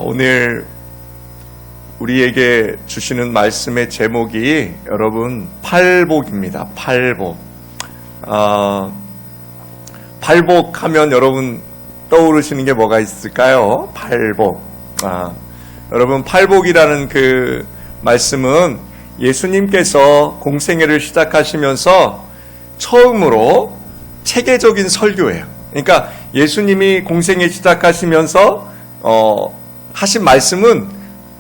오늘 우리에게 주시는 말씀의 제목이 여러분 팔복입니다. 팔복. 팔복하면 여러분 떠오르시는 게 뭐가 있을까요? 팔복. 여러분 팔복이라는 그 말씀은 예수님께서 공생애를 시작하시면서 처음으로 체계적인 설교예요. 그러니까 예수님이 공생애 시작하시면서 하신 말씀은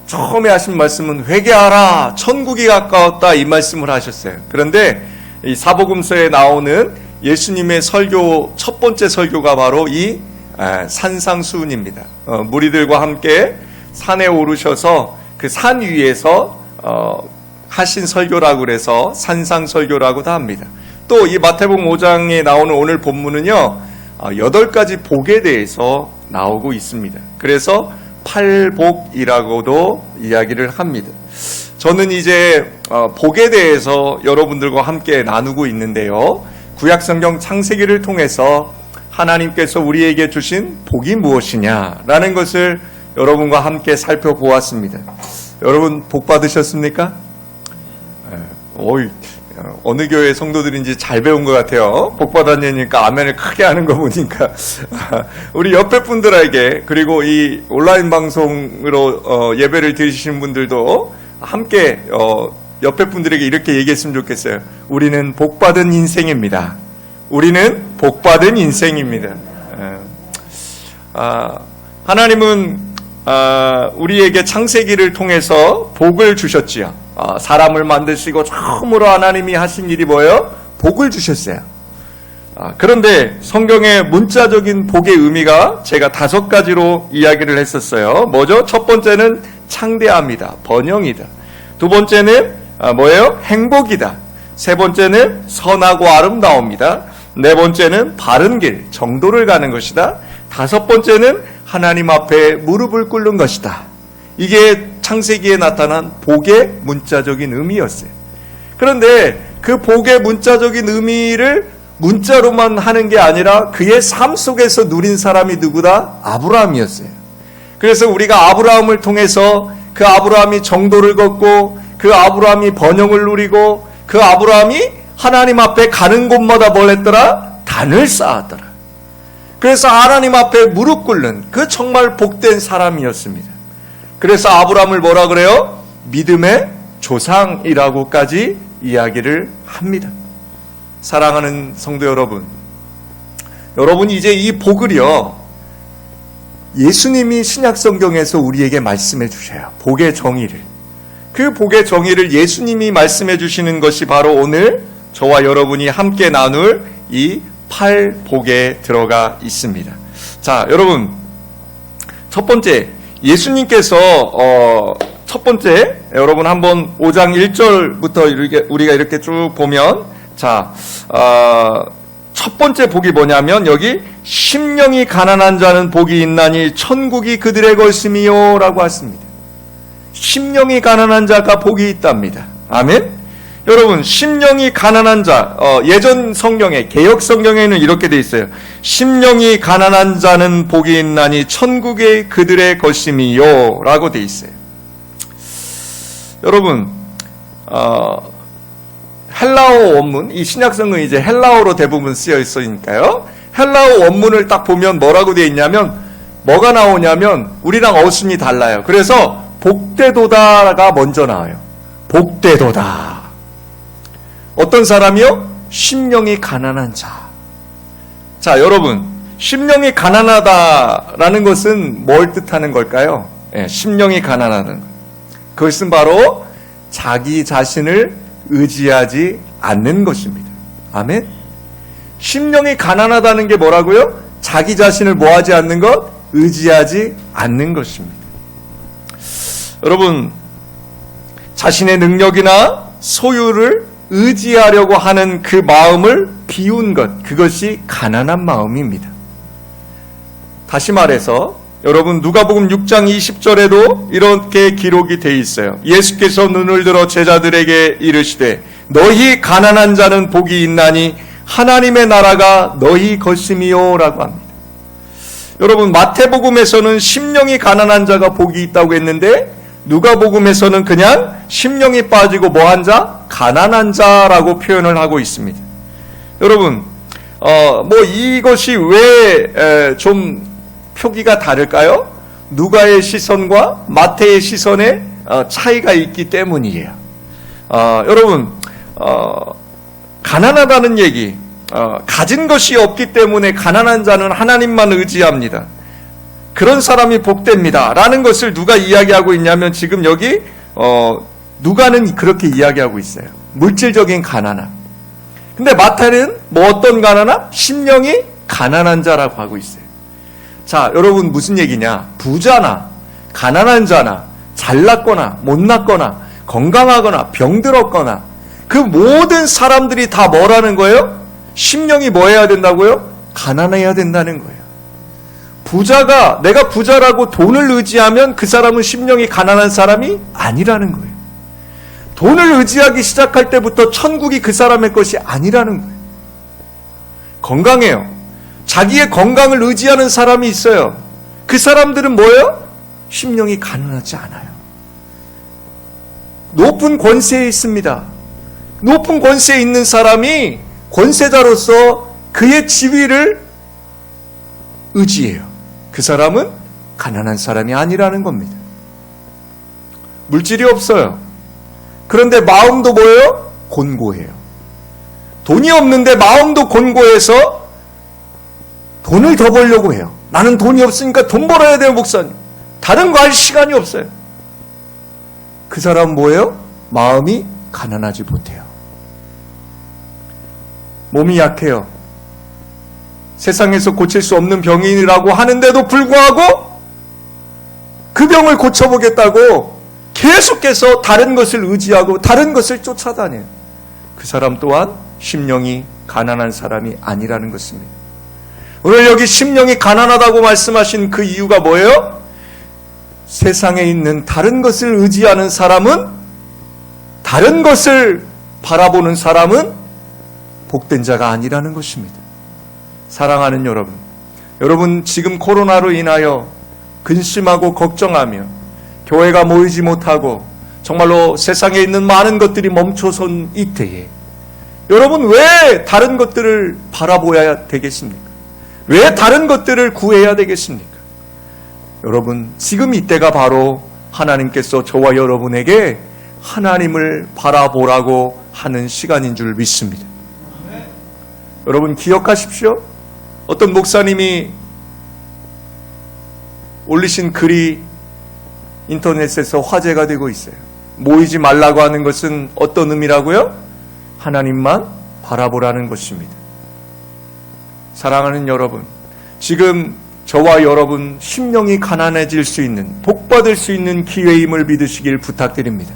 처음에 하신 말씀은 회개하라 천국이 가까웠다 이 말씀을 하셨어요. 그런데 이 사복음서에 나오는 예수님의 설교 첫 번째 설교가 바로 이 산상수훈입니다. 무리들과 함께 산에 오르셔서 그 산 위에서 하신 설교라고 그래서 산상설교라고도 합니다. 또 이 마태복음 5장에 나오는 오늘 본문은요 8가지 복에 대해서 나오고 있습니다. 그래서 팔복이라고도 이야기를 합니다. 저는 이제 복에 대해서 여러분들과 함께 나누고 있는데요. 구약성경 창세기를 통해서 하나님께서 우리에게 주신 복이 무엇이냐라는 것을 여러분과 함께 살펴보았습니다. 여러분 복 받으셨습니까? 어느 교회 성도들인지 잘 배운 것 같아요. 복 받았냐니까 아멘을 크게 하는 거 보니까 우리 옆에 분들에게 그리고 이 온라인 방송으로 예배를 드리시는 분들도 함께 옆에 분들에게 이렇게 얘기했으면 좋겠어요. 우리는 복 받은 인생입니다. 우리는 복 받은 인생입니다. 하나님은 우리에게 창세기를 통해서 복을 주셨지요. 사람을 만드시고 처음으로 하나님이 하신 일이 뭐예요? 복을 주셨어요. 그런데 성경의 문자적인 복의 의미가 제가 5가지로 이야기를 했었어요. 뭐죠? 첫 번째는 창대함이다. 번영이다. 두 번째는 뭐예요? 행복이다. 세 번째는 선하고 아름다움이다. 네 번째는 바른 길, 정도를 가는 것이다. 다섯 번째는 하나님 앞에 무릎을 꿇는 것이다. 이게 창세기에 나타난 복의 문자적인 의미였어요. 그런데 그 복의 문자적인 의미를 문자로만 하는 게 아니라 그의 삶 속에서 누린 사람이 누구다? 아브라함이었어요. 그래서 우리가 아브라함을 통해서 그 아브라함이 정도를 걷고 그 아브라함이 번영을 누리고 그 아브라함이 하나님 앞에 가는 곳마다 뭘 했더라? 단을 쌓았더라. 그래서 하나님 앞에 무릎 꿇는 그 정말 복된 사람이었습니다. 그래서 아브라함을 뭐라 그래요? 믿음의 조상이라고까지 이야기를 합니다. 사랑하는 성도 여러분, 여러분이 이제 이 복을요, 예수님이 신약성경에서 우리에게 말씀해 주셔요. 복의 정의를. 그 복의 정의를 예수님이 말씀해 주시는 것이 바로 오늘 저와 여러분이 함께 나눌 이 팔복에 들어가 있습니다. 자, 여러분, 첫 번째, 예수님께서 첫 번째 여러분 한번 5장 1절부터 우리가 이렇게 쭉 보면 자, 첫 번째 복이 뭐냐면 여기 심령이 가난한 자는 복이 있나니 천국이 그들의 것임이요 라고 했습니다. 심령이 가난한 자가 복이 있답니다. 아멘. 여러분 심령이 가난한 자 예전 성경에 개역 성경에는 이렇게 돼 있어요. 심령이 가난한 자는 복이 있나니 천국의 그들의 것임이요 라고 돼 있어요. 여러분 헬라어 원문 이 신약성은 이제 헬라어로 대부분 쓰여 있으니까요. 헬라어 원문을 딱 보면 뭐라고 돼 있냐면 뭐가 나오냐면 우리랑 어순이 달라요. 그래서 복되도다가 먼저 나와요. 복되도다. 어떤 사람이요? 심령이 가난한 자. 자, 여러분, 심령이 가난하다라는 것은 뭘 뜻하는 걸까요? 심령이 가난하다는 것. 그것은 바로 자기 자신을 의지하지 않는 것입니다. 아멘? 심령이 가난하다는 게 뭐라고요? 자기 자신을 뭐하지 않는 것? 의지하지 않는 것입니다. 여러분, 자신의 능력이나 소유를 의지하려고 하는 그 마음을 비운 것, 그것이 가난한 마음입니다. 다시 말해서 여러분 누가복음 6장 20절에도 이렇게 기록이 되어 있어요. 예수께서 눈을 들어 제자들에게 이르시되 너희 가난한 자는 복이 있나니 하나님의 나라가 너희 것임이요 라고 합니다. 여러분, 마태복음에서는 심령이 가난한 자가 복이 있다고 했는데 누가복음에서는 그냥 심령이 빠지고 뭐한 자? 가난한 자라고 표현을 하고 있습니다. 여러분, 이것이 왜 좀 표기가 다를까요? 누가의 시선과 마태의 시선에 차이가 있기 때문이에요. 여러분, 가난하다는 얘기, 가진 것이 없기 때문에 가난한 자는 하나님만 의지합니다. 그런 사람이 복됩니다. 라는 것을 누가 이야기하고 있냐면 지금 여기 누가는 그렇게 이야기하고 있어요. 물질적인 가난함. 근데 마태는 뭐 어떤 가난함? 심령이 가난한 자라고 하고 있어요. 자, 여러분 무슨 얘기냐? 부자나 가난한 자나 잘났거나 못났거나 건강하거나 병들었거나 그 모든 사람들이 다 뭐라는 거예요? 심령이 뭐 해야 된다고요? 가난해야 된다는 거예요. 부자가 내가 부자라고 돈을 의지하면 그 사람은 심령이 가난한 사람이 아니라는 거예요. 돈을 의지하기 시작할 때부터 천국이 그 사람의 것이 아니라는 거예요. 건강해요. 자기의 건강을 의지하는 사람이 있어요. 그 사람들은 뭐예요? 심령이 가난하지 않아요. 높은 권세에 있습니다. 높은 권세에 있는 사람이 권세자로서 그의 지위를 의지해요. 그 사람은 가난한 사람이 아니라는 겁니다. 물질이 없어요. 그런데 마음도 뭐예요? 곤고해요. 돈이 없는데 마음도 곤고해서 돈을 더 벌려고 해요. 나는 돈이 없으니까 돈 벌어야 돼요, 목사님. 다른 거 할 시간이 없어요. 그 사람은 뭐예요? 마음이 가난하지 못해요. 몸이 약해요. 세상에서 고칠 수 없는 병인이라고 하는데도 불구하고 그 병을 고쳐보겠다고 계속해서 다른 것을 의지하고 다른 것을 쫓아다녀요. 그 사람 또한 심령이 가난한 사람이 아니라는 것입니다. 오늘 여기 심령이 가난하다고 말씀하신 그 이유가 뭐예요? 세상에 있는 다른 것을 의지하는 사람은, 다른 것을 바라보는 사람은 복된 자가 아니라는 것입니다. 사랑하는 여러분, 여러분 지금 코로나로 인하여 근심하고 걱정하며 교회가 모이지 못하고 정말로 세상에 있는 많은 것들이 멈춰선 이때에 여러분 왜 다른 것들을 바라보아야 되겠습니까? 왜 다른 것들을 구해야 되겠습니까? 여러분 지금 이때가 바로 하나님께서 저와 여러분에게 하나님을 바라보라고 하는 시간인 줄 믿습니다. 여러분 기억하십시오. 어떤 목사님이 올리신 글이 인터넷에서 화제가 되고 있어요. 모이지 말라고 하는 것은 어떤 의미라고요? 하나님만 바라보라는 것입니다. 사랑하는 여러분, 지금 저와 여러분 심령이 가난해질 수 있는, 복받을 수 있는 기회임을 믿으시길 부탁드립니다.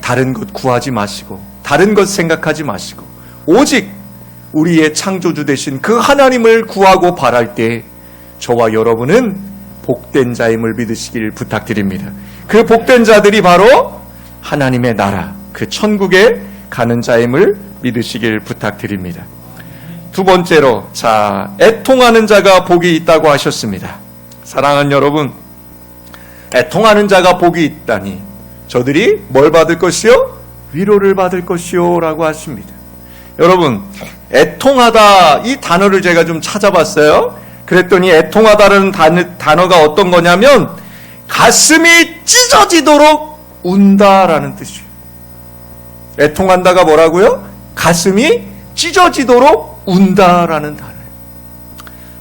다른 것 구하지 마시고 다른 것 생각하지 마시고 오직 우리의 창조주 되신 그 하나님을 구하고 바랄 때 저와 여러분은 복된 자임을 믿으시길 부탁드립니다. 그 복된 자들이 바로 하나님의 나라, 그 천국에 가는 자임을 믿으시길 부탁드립니다. 두 번째로, 애통하는 자가 복이 있다고 하셨습니다. 사랑하는 여러분, 애통하는 자가 복이 있다니 저들이 뭘 받을 것이요? 위로를 받을 것이요 라고 하십니다. 여러분, 애통하다 이 단어를 제가 좀 찾아봤어요. 그랬더니 애통하다라는 단어가 어떤 거냐면 가슴이 찢어지도록 운다라는 뜻이에요. 애통한다가 뭐라고요? 가슴이 찢어지도록 운다라는 단어예요.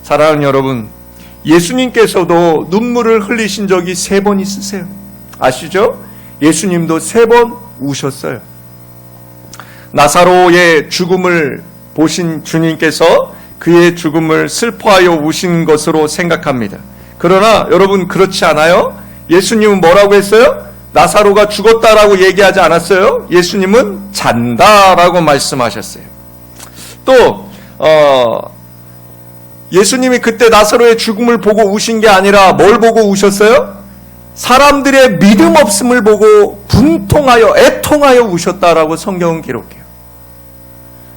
사랑하는 여러분, 예수님께서도 눈물을 흘리신 적이 3번 있으세요. 아시죠? 예수님도 3번 우셨어요. 나사로의 죽음을 보신 주님께서 그의 죽음을 슬퍼하여 우신 것으로 생각합니다. 그러나 여러분 그렇지 않아요? 예수님은 뭐라고 했어요? 나사로가 죽었다라고 얘기하지 않았어요? 예수님은 잔다라고 말씀하셨어요. 또 예수님이 그때 나사로의 죽음을 보고 우신 게 아니라 뭘 보고 우셨어요? 사람들의 믿음 없음을 보고 분통하여 애통하여 우셨다라고 성경은 기록해요.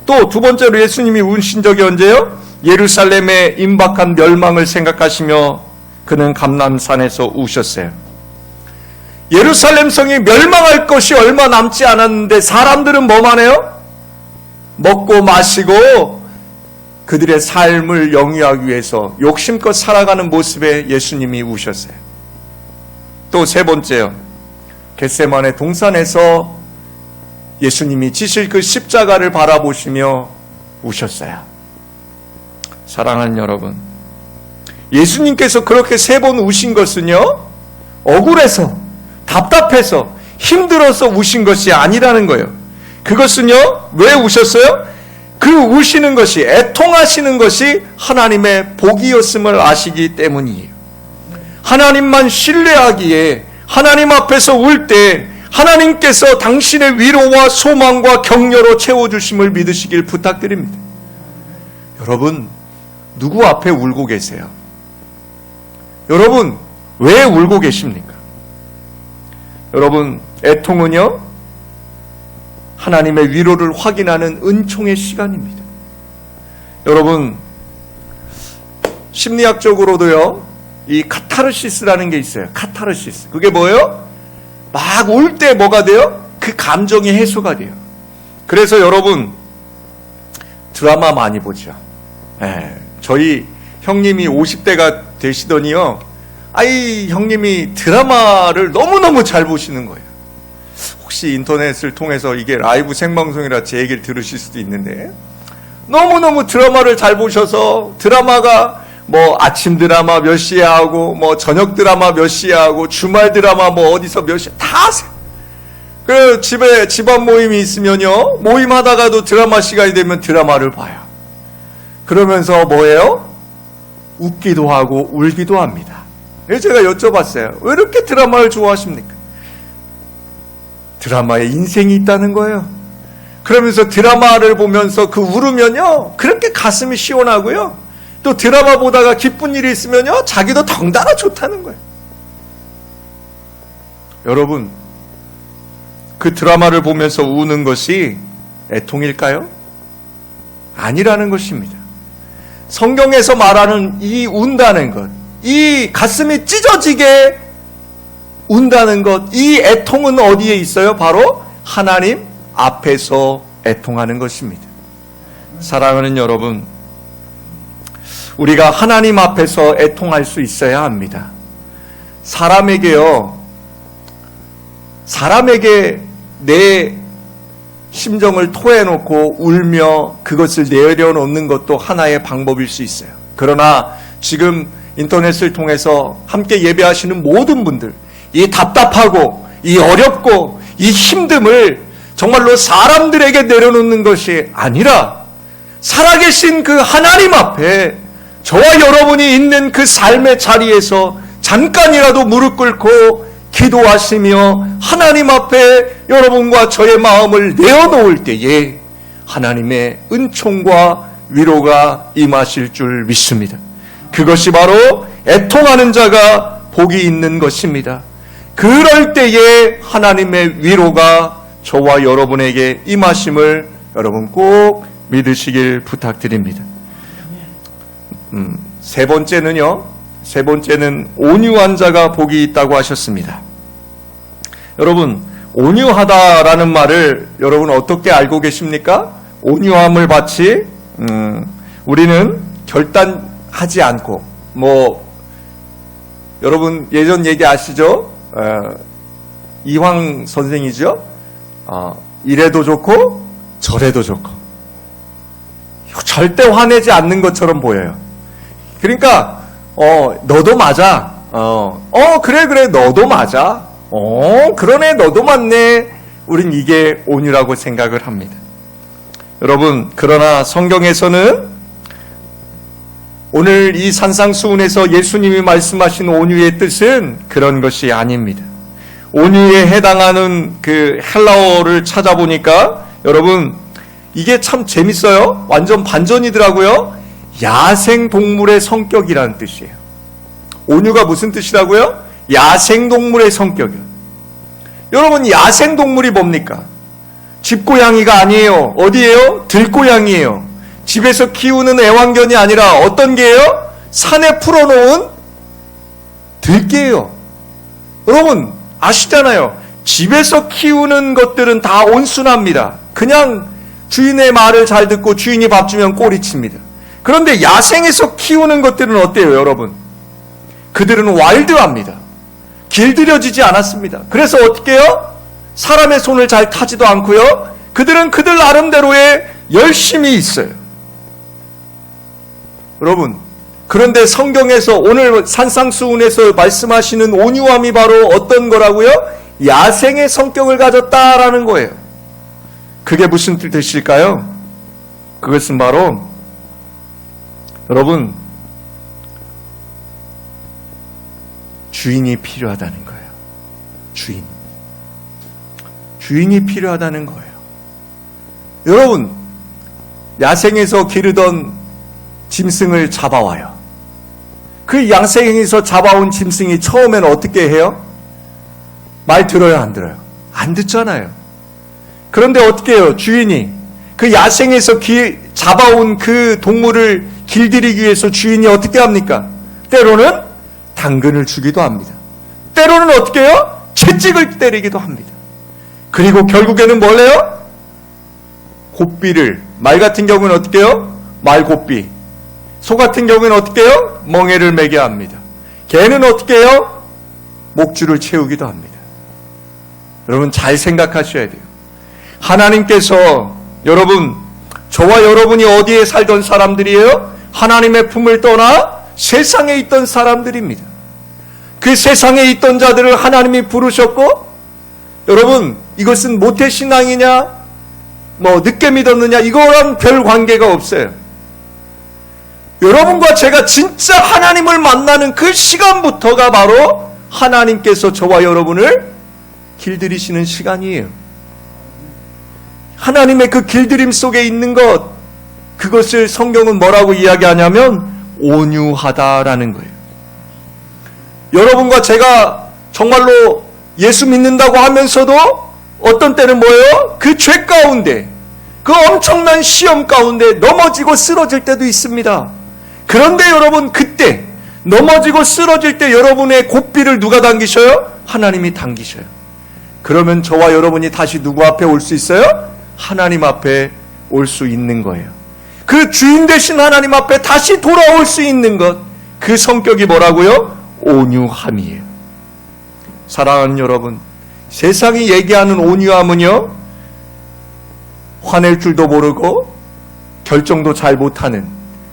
또 두 번째로 예수님이 우신 적이 언제요? 예루살렘의 임박한 멸망을 생각하시며 그는 감람산에서 우셨어요. 예루살렘 성이 멸망할 것이 얼마 남지 않았는데 사람들은 뭐만 해요? 먹고 마시고 그들의 삶을 영위하기 위해서 욕심껏 살아가는 모습에 예수님이 우셨어요. 또 세 번째요. 겟세마네 동산에서 예수님이 지실 그 십자가를 바라보시며 우셨어요. 사랑하는 여러분, 예수님께서 그렇게 세 번 우신 것은요, 억울해서, 답답해서, 힘들어서 우신 것이 아니라는 거예요. 그것은요, 왜 우셨어요? 그 우시는 것이, 애통하시는 것이 하나님의 복이었음을 아시기 때문이에요. 하나님만 신뢰하기에 하나님 앞에서 울 때 하나님께서 당신의 위로와 소망과 격려로 채워주심을 믿으시길 부탁드립니다. 여러분, 누구 앞에 울고 계세요? 여러분, 왜 울고 계십니까? 여러분, 애통은요, 하나님의 위로를 확인하는 은총의 시간입니다. 여러분, 심리학적으로도요, 이 카타르시스라는 게 있어요. 카타르시스. 그게 뭐예요? 막 울 때 뭐가 돼요? 그 감정이 해소가 돼요. 그래서 여러분, 드라마 많이 보죠. 저희 형님이 50대가 되시더니요, 아이 형님이 드라마를 너무너무 잘 보시는 거예요. 혹시 인터넷을 통해서 이게 라이브 생방송이라 제 얘기를 들으실 수도 있는데, 너무너무 드라마를 잘 보셔서 드라마가 뭐 아침 드라마 몇 시에 하고 뭐 저녁 드라마 몇 시에 하고 주말 드라마 뭐 어디서 몇 시에 다 하세요. 그 집에 집안 모임이 있으면요, 모임하다가도 드라마 시간이 되면 드라마를 봐요. 그러면서 뭐예요? 웃기도 하고 울기도 합니다. 그래서 제가 여쭤봤어요. 왜 이렇게 드라마를 좋아하십니까? 드라마에 인생이 있다는 거예요. 그러면서 드라마를 보면서 그 울으면요, 그렇게 가슴이 시원하고요, 또 드라마 보다가 기쁜 일이 있으면요, 자기도 덩달아 좋다는 거예요. 여러분, 그 드라마를 보면서 우는 것이 애통일까요? 아니라는 것입니다. 성경에서 말하는 이 운다는 것, 이 가슴이 찢어지게 운다는 것, 이 애통은 어디에 있어요? 바로 하나님 앞에서 애통하는 것입니다. 사랑하는 여러분, 우리가 하나님 앞에서 애통할 수 있어야 합니다. 사람에게 내 심정을 토해놓고 울며 그것을 내려놓는 것도 하나의 방법일 수 있어요. 그러나 지금 인터넷을 통해서 함께 예배하시는 모든 분들, 이 답답하고 이 어렵고 이 힘듦을 정말로 사람들에게 내려놓는 것이 아니라 살아계신 그 하나님 앞에 저와 여러분이 있는 그 삶의 자리에서 잠깐이라도 무릎 꿇고 기도하시며 하나님 앞에 여러분과 저의 마음을 내어놓을 때에 하나님의 은총과 위로가 임하실 줄 믿습니다. 그것이 바로 애통하는 자가 복이 있는 것입니다. 그럴 때에 하나님의 위로가 저와 여러분에게 임하심을 여러분 꼭 믿으시길 부탁드립니다. 세 번째는 온유한 자가 복이 있다고 하셨습니다. 여러분, 온유하다라는 말을 여러분 어떻게 알고 계십니까? 온유함을 마치 우리는 결단하지 않고, 여러분 예전 얘기 아시죠? 이황 선생이죠? 이래도 좋고 저래도 좋고 절대 화내지 않는 것처럼 보여요. 그러니까 너도 맞아. 그래 너도 맞아. 그러네 너도 맞네. 우린 이게 온유라고 생각을 합니다. 여러분, 그러나 성경에서는 오늘 이 산상수훈에서 예수님이 말씀하신 온유의 뜻은 그런 것이 아닙니다. 온유에 해당하는 그 헬라어를 찾아보니까 여러분, 이게 참 재밌어요. 완전 반전이더라고요. 야생동물의 성격이라는 뜻이에요. 온유가 무슨 뜻이라고요? 야생동물의 성격이요. 여러분, 야생동물이 뭡니까? 집고양이가 아니에요. 어디예요? 들고양이에요. 집에서 키우는 애완견이 아니라 어떤 개예요? 산에 풀어놓은 들개예요. 여러분 아시잖아요. 집에서 키우는 것들은 다 온순합니다. 그냥 주인의 말을 잘 듣고 주인이 밥 주면 꼬리칩니다. 그런데 야생에서 키우는 것들은 어때요, 여러분? 그들은 와일드합니다. 길들여지지 않았습니다. 그래서 어떻게 해요? 사람의 손을 잘 타지도 않고요. 그들은 그들 나름대로의 열심이 있어요. 여러분, 그런데 성경에서 오늘 산상수훈에서 말씀하시는 온유함이 바로 어떤 거라고요? 야생의 성격을 가졌다라는 거예요. 그게 무슨 뜻일까요? 그것은 바로 여러분 주인이 필요하다는 거예요. 주인이 필요하다는 거예요. 여러분 야생에서 기르던 짐승을 잡아와요. 그 야생에서 잡아온 짐승이 처음에는 어떻게 해요? 말 들어요, 안 들어요? 안 듣잖아요. 그런데 어떻게 해요? 주인이 그 야생에서 잡아온 그 동물을 길들이기 위해서 주인이 어떻게 합니까? 때로는 당근을 주기도 합니다. 때로는 어떻게 해요? 채찍을 때리기도 합니다. 그리고 결국에는 뭘 해요? 곱비를, 말 같은 경우는 어떻게 해요? 말곱비. 소 같은 경우는 어떻게 해요? 멍에를 매게 합니다. 개는 어떻게 해요? 목줄을 채우기도 합니다. 여러분 잘 생각하셔야 돼요. 하나님께서 여러분 저와 여러분이 어디에 살던 사람들이에요? 하나님의 품을 떠나 세상에 있던 사람들입니다. 그 세상에 있던 자들을 하나님이 부르셨고 여러분 이것은 모태신앙이냐 늦게 믿었느냐 이거랑 별 관계가 없어요. 여러분과 제가 진짜 하나님을 만나는 그 시간부터가 바로 하나님께서 저와 여러분을 길들이시는 시간이에요. 하나님의 그 길들임 속에 있는 것, 그것을 성경은 뭐라고 이야기하냐면 온유하다라는 거예요. 여러분과 제가 정말로 예수 믿는다고 하면서도 어떤 때는 뭐예요? 그 죄 가운데, 그 엄청난 시험 가운데 넘어지고 쓰러질 때도 있습니다. 그런데 여러분 그때 넘어지고 쓰러질 때 여러분의 곱비를 누가 당기셔요? 하나님이 당기셔요. 그러면 저와 여러분이 다시 누구 앞에 올 수 있어요? 하나님 앞에 올 수 있는 거예요. 그 주인 되신 하나님 앞에 다시 돌아올 수 있는 것, 그 성격이 뭐라고요? 온유함이에요. 사랑하는 여러분, 세상이 얘기하는 온유함은요, 화낼 줄도 모르고 결정도 잘 못하는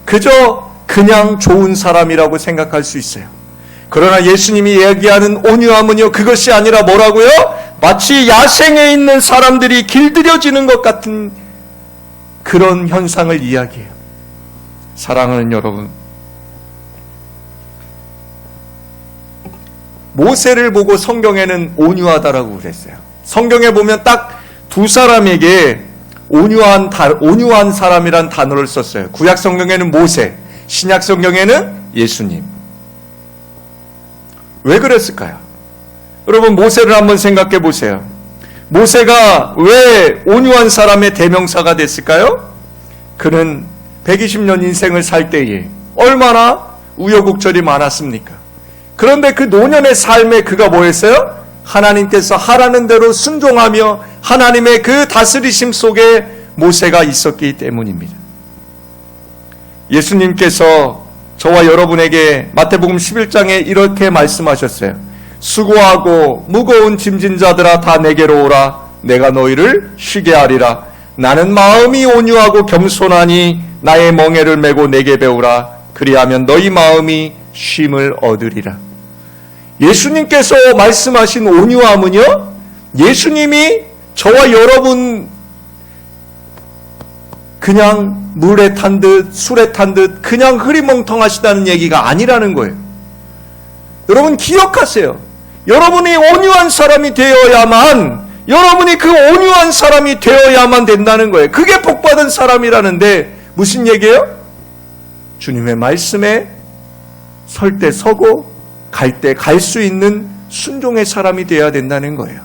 그저 그냥 좋은 사람이라고 생각할 수 있어요. 그러나 예수님이 얘기하는 온유함은요, 그것이 아니라 뭐라고요? 마치 야생에 있는 사람들이 길들여지는 것 같은 그런 현상을 이야기해요. 사랑하는 여러분, 모세를 보고 성경에는 온유하다라고 그랬어요. 성경에 보면 딱 두 사람에게 온유한 사람이란 단어를 썼어요. 구약 성경에는 모세, 신약 성경에는 예수님. 왜 그랬을까요? 여러분 모세를 한번 생각해 보세요. 모세가 왜 온유한 사람의 대명사가 됐을까요? 그는 120년 인생을 살 때에 얼마나 우여곡절이 많았습니까? 그런데 그 노년의 삶에 그가 뭐했어요? 하나님께서 하라는 대로 순종하며 하나님의 그 다스리심 속에 모세가 있었기 때문입니다. 예수님께서 저와 여러분에게 마태복음 11장에 이렇게 말씀하셨어요. 수고하고 무거운 짐진 자들아 다 내게로 오라. 내가 너희를 쉬게 하리라. 나는 마음이 온유하고 겸손하니 나의 멍에를 메고 내게 배우라. 그리하면 너희 마음이 쉼을 얻으리라. 예수님께서 말씀하신 온유함은요, 예수님이 저와 여러분 그냥 물에 탄 듯 술에 탄 듯 그냥 흐리멍텅하시다는 얘기가 아니라는 거예요. 여러분 기억하세요. 여러분이 온유한 사람이 되어야만, 여러분이 그 온유한 사람이 되어야만 된다는 거예요. 그게 복받은 사람이라는데 무슨 얘기예요? 주님의 말씀에 설 때 서고 갈 때 갈 수 있는 순종의 사람이 되어야 된다는 거예요.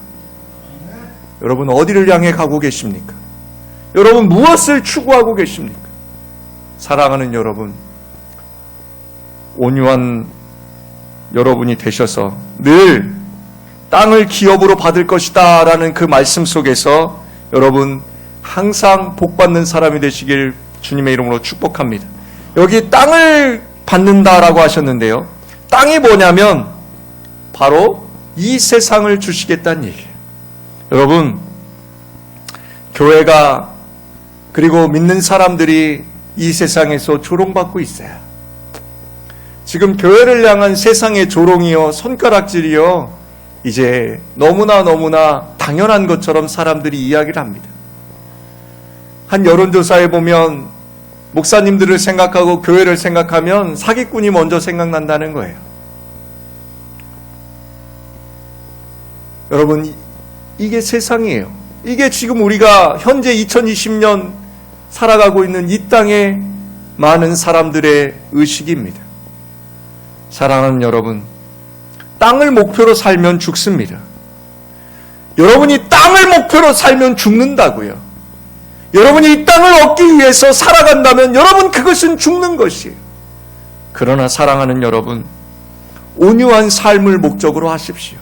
여러분 어디를 향해 가고 계십니까? 여러분 무엇을 추구하고 계십니까? 사랑하는 여러분, 온유한 여러분이 되셔서 늘 땅을 기업으로 받을 것이다 라는 그 말씀 속에서 여러분 항상 복받는 사람이 되시길 주님의 이름으로 축복합니다. 여기 땅을 받는다라고 하셨는데요, 땅이 뭐냐면 바로 이 세상을 주시겠다는 얘기예요. 여러분, 교회가 그리고 믿는 사람들이 이 세상에서 조롱받고 있어요. 지금 교회를 향한 세상의 조롱이요, 손가락질이요, 이제 너무나 당연한 것처럼 사람들이 이야기를 합니다. 한 여론조사에 보면 목사님들을 생각하고 교회를 생각하면 사기꾼이 먼저 생각난다는 거예요. 여러분, 이게 세상이에요. 이게 지금 우리가 현재 2020년 살아가고 있는 이 땅의 많은 사람들의 의식입니다. 사랑하는 여러분, 땅을 목표로 살면 죽습니다. 여러분이 땅을 목표로 살면 죽는다고요. 여러분이 이 땅을 얻기 위해서 살아간다면 여러분 그것은 죽는 것이에요. 그러나 사랑하는 여러분, 온유한 삶을 목적으로 하십시오.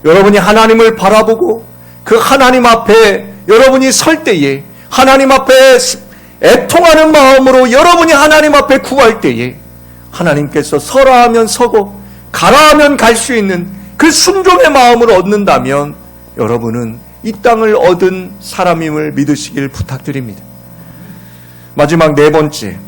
여러분이 하나님을 바라보고 그 하나님 앞에 여러분이 설 때에, 하나님 앞에 애통하는 마음으로 여러분이 하나님 앞에 구할 때에 하나님께서 서라 하면 서고 가라 하면 갈 수 있는 그 순종의 마음을 얻는다면 여러분은 이 땅을 얻은 사람임을 믿으시길 부탁드립니다. 마지막 네 번째,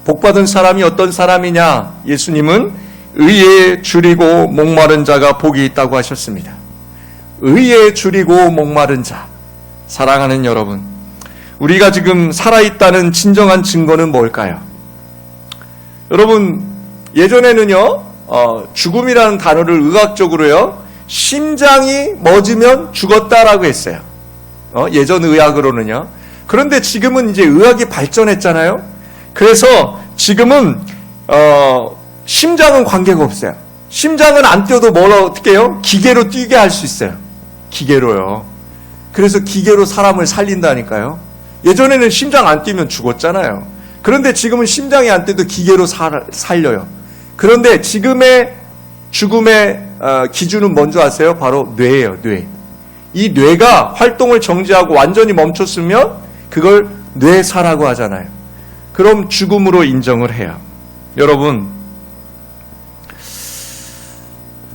복받은 사람이 어떤 사람이냐? 예수님은 의에 줄이고 목마른 자가 복이 있다고 하셨습니다. 의에 줄이고 목마른 자. 사랑하는 여러분, 우리가 지금 살아있다는 진정한 증거는 뭘까요? 여러분, 예전에는요, 죽음이라는 단어를 의학적으로요, 심장이 멎으면 죽었다라고 했어요. 예전 의학으로는요. 그런데 지금은 이제 의학이 발전했잖아요. 그래서 지금은 심장은 관계가 없어요. 심장은 안 뛰어도 뭘 어떻게 해요? 기계로 뛰게 할 수 있어요. 기계로요. 그래서 기계로 사람을 살린다니까요. 예전에는 심장 안 뛰면 죽었잖아요. 그런데 지금은 심장이 안 뛰어도 기계로 살려요. 그런데 지금의 죽음의 기준은 뭔지 아세요? 바로 뇌예요, 뇌. 이 뇌가 활동을 정지하고 완전히 멈췄으면 그걸 뇌사라고 하잖아요. 그럼 죽음으로 인정을 해요. 여러분,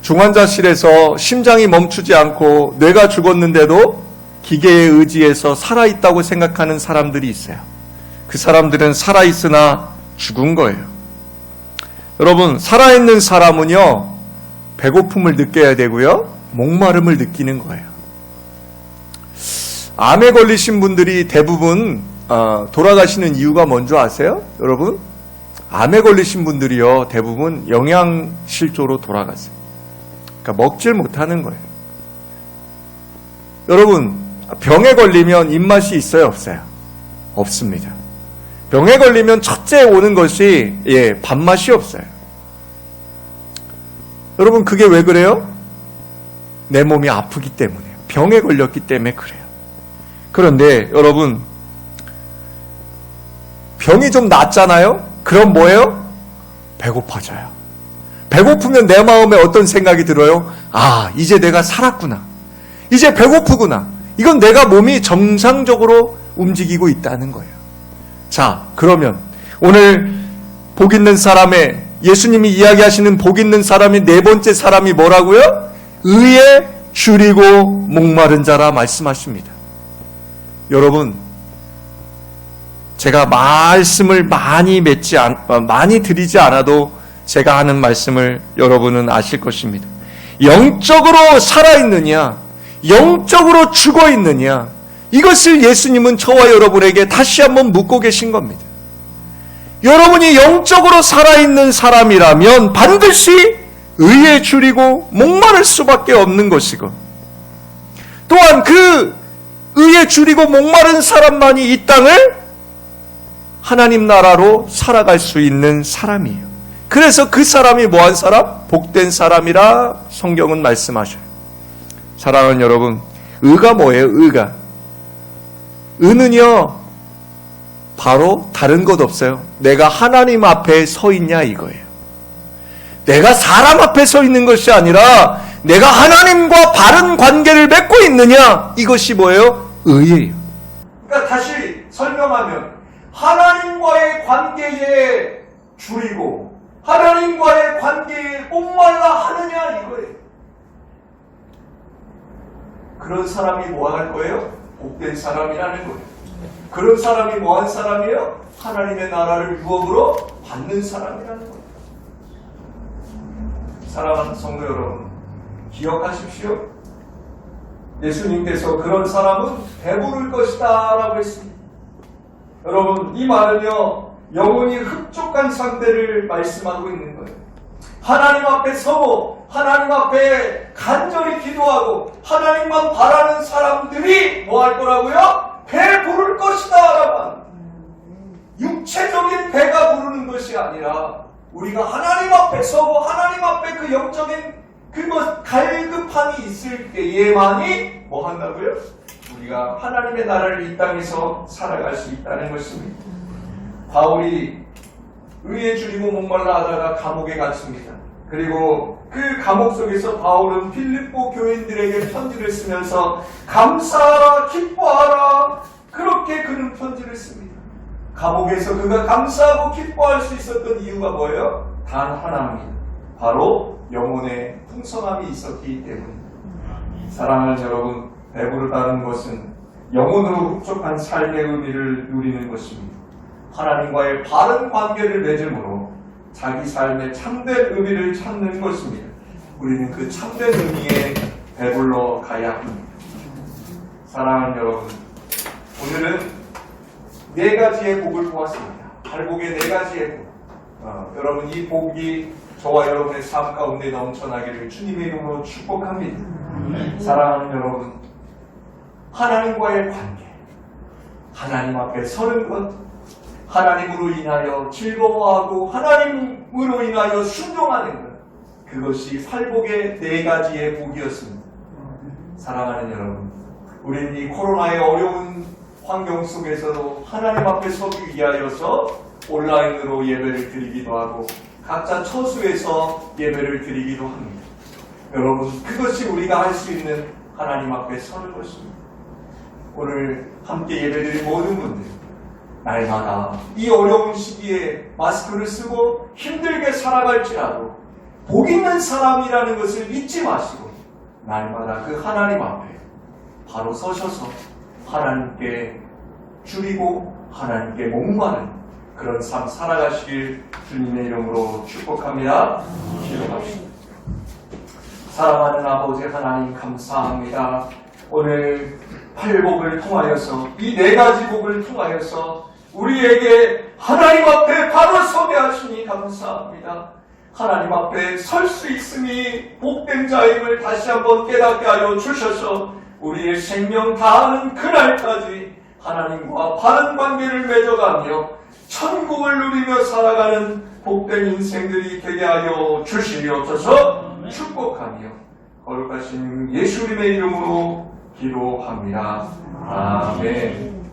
중환자실에서 심장이 멈추지 않고 뇌가 죽었는데도 기계에 의지해서 살아있다고 생각하는 사람들이 있어요. 그 사람들은 살아있으나 죽은 거예요. 여러분, 살아있는 사람은요, 배고픔을 느껴야 되고요, 목마름을 느끼는 거예요. 암에 걸리신 분들이 대부분 돌아가시는 이유가 뭔지 아세요? 여러분, 암에 걸리신 분들이요, 대부분 영양실조로 돌아가세요. 그러니까 먹질 못하는 거예요. 여러분, 병에 걸리면 입맛이 있어요, 없어요? 없습니다. 병에 걸리면 첫째 오는 것이 밥맛이 없어요. 여러분, 그게 왜 그래요? 내 몸이 아프기 때문에요. 병에 걸렸기 때문에 그래요. 그런데 여러분, 병이 좀 낫잖아요? 그럼 뭐예요? 배고파져요. 배고프면 내 마음에 어떤 생각이 들어요? 아, 이제 내가 살았구나. 이제 배고프구나. 이건 내가 몸이 정상적으로 움직이고 있다는 거예요. 자, 그러면 오늘 복 있는 사람의, 예수님이 이야기하시는 복 있는 사람의 네 번째 사람이 뭐라고요? 의에 줄이고 목마른 자라 말씀하십니다. 여러분, 제가 말씀을 많이 드리지 않아도 제가 하는 말씀을 여러분은 아실 것입니다. 영적으로 살아있느냐, 영적으로 죽어있느냐, 이것을 예수님은 저와 여러분에게 다시 한번 묻고 계신 겁니다. 여러분이 영적으로 살아있는 사람이라면 반드시 의에 줄이고 목마를 수밖에 없는 것이고, 또한 그 의에 줄이고 목마른 사람만이 이 땅을 하나님 나라로 살아갈 수 있는 사람이에요. 그래서 그 사람이 뭐한 사람? 복된 사람이라 성경은 말씀하셔요. 사랑하는 여러분, 의가 뭐예요? 의가. 의는요, 바로 다른 것 없어요. 내가 하나님 앞에 서 있냐 이거예요. 내가 사람 앞에 서 있는 것이 아니라 내가 하나님과 바른 관계를 맺고 있느냐, 이것이 뭐예요? 의예요. 그러니까 다시 설명하면 하나님과의 관계에 줄이고 하나님과의 관계에 목말라 하느냐 이거예요. 그런 사람이 뭐 할 거예요? 복된 사람이라는 거예요. 그런 사람이 뭐 한 사람이에요? 하나님의 나라를 유업으로 받는 사람이라는 거예요. 사랑하는 성도 여러분, 기억하십시오. 예수님께서 그런 사람은 배부를 것이다 라고 했습니다. 여러분, 이 말은요, 영혼이 흡족한 상태를 말씀하고 있는 거예요. 하나님 앞에 서고 하나님 앞에 간절히 기도하고 하나님만 바라는 사람들이 뭐 할 거라고요? 배 부를 것이다 라고. 육체적인 배가 부르는 것이 아니라 우리가 하나님 앞에 서고 하나님 앞에 그 영적인 그것 갈급함이 있을 때에만이 뭐 한다고요? 우리가 하나님의 나라를 이 땅에서 살아갈 수 있다는 것입니다. 바울이 의에 줄이고 목말라 하다가 감옥에 갇힙니다. 그리고 그 감옥 속에서 바울은 필립보 교인들에게 편지를 쓰면서 감사하라, 기뻐하라, 그렇게 그는 편지를 씁니다. 감옥에서 그가 감사하고 기뻐할 수 있었던 이유가 뭐예요? 단 하나입니다. 바로 영혼의 풍성함이 있었기 때문입니다. 사랑하는 여러분, 배부르다는 것은 영혼으로 흡족한 삶의 의미를 누리는 것입니다. 하나님과의 바른 관계를 맺음으로 자기 삶의 참된 의미를 찾는 것입니다. 우리는 그 참된 의미에 배불러 가야 합니다. 사랑하는 여러분, 오늘은 네 가지의 복을 보았습니다. 발복의 네 가지의 복. 여러분, 이 복이 저와 여러분의 삶 가운데 넘쳐나기를 주님의 이름으로 축복합니다. 사랑하는 여러분, 하나님과의 관계, 하나님 앞에 서는 것, 하나님으로 인하여 즐거워하고 하나님으로 인하여 순종하는 것, 그것이 팔복의 네 가지의 복이었습니다. 사랑하는 여러분, 우리는 이 코로나의 어려운 환경 속에서도 하나님 앞에 서기 위하여서 온라인으로 예배를 드리기도 하고 각자 처소에서 예배를 드리기도 합니다. 여러분, 그것이 우리가 할 수 있는 하나님 앞에 서는 것입니다. 오늘 함께 예배드린 모든 분들, 날마다 이 어려운 시기에 마스크를 쓰고 힘들게 살아갈지라도 복 있는 사람이라는 것을 잊지 마시고 날마다 그 하나님 앞에 바로 서셔서 하나님께 줄이고 하나님께 목마른 그런 삶 살아가시길 주님의 이름으로 축복합니다. 기도합시다. 사랑하는 아버지 하나님, 감사합니다. 오늘 팔복을 통하여서 이 네 가지 복을 통하여서 우리에게 하나님 앞에 바로 서게 하시니 감사합니다. 하나님 앞에 설 수 있음이 복된 자임을 다시 한번 깨닫게 하여 주셔서 우리의 생명 다하는 그날까지 하나님과 바른 관계를 맺어가며 천국을 누리며 살아가는 복된 인생들이 되게 하여 주시옵소서. 축복하며 거룩하신 예수님의 이름으로 기도합니다. 아멘.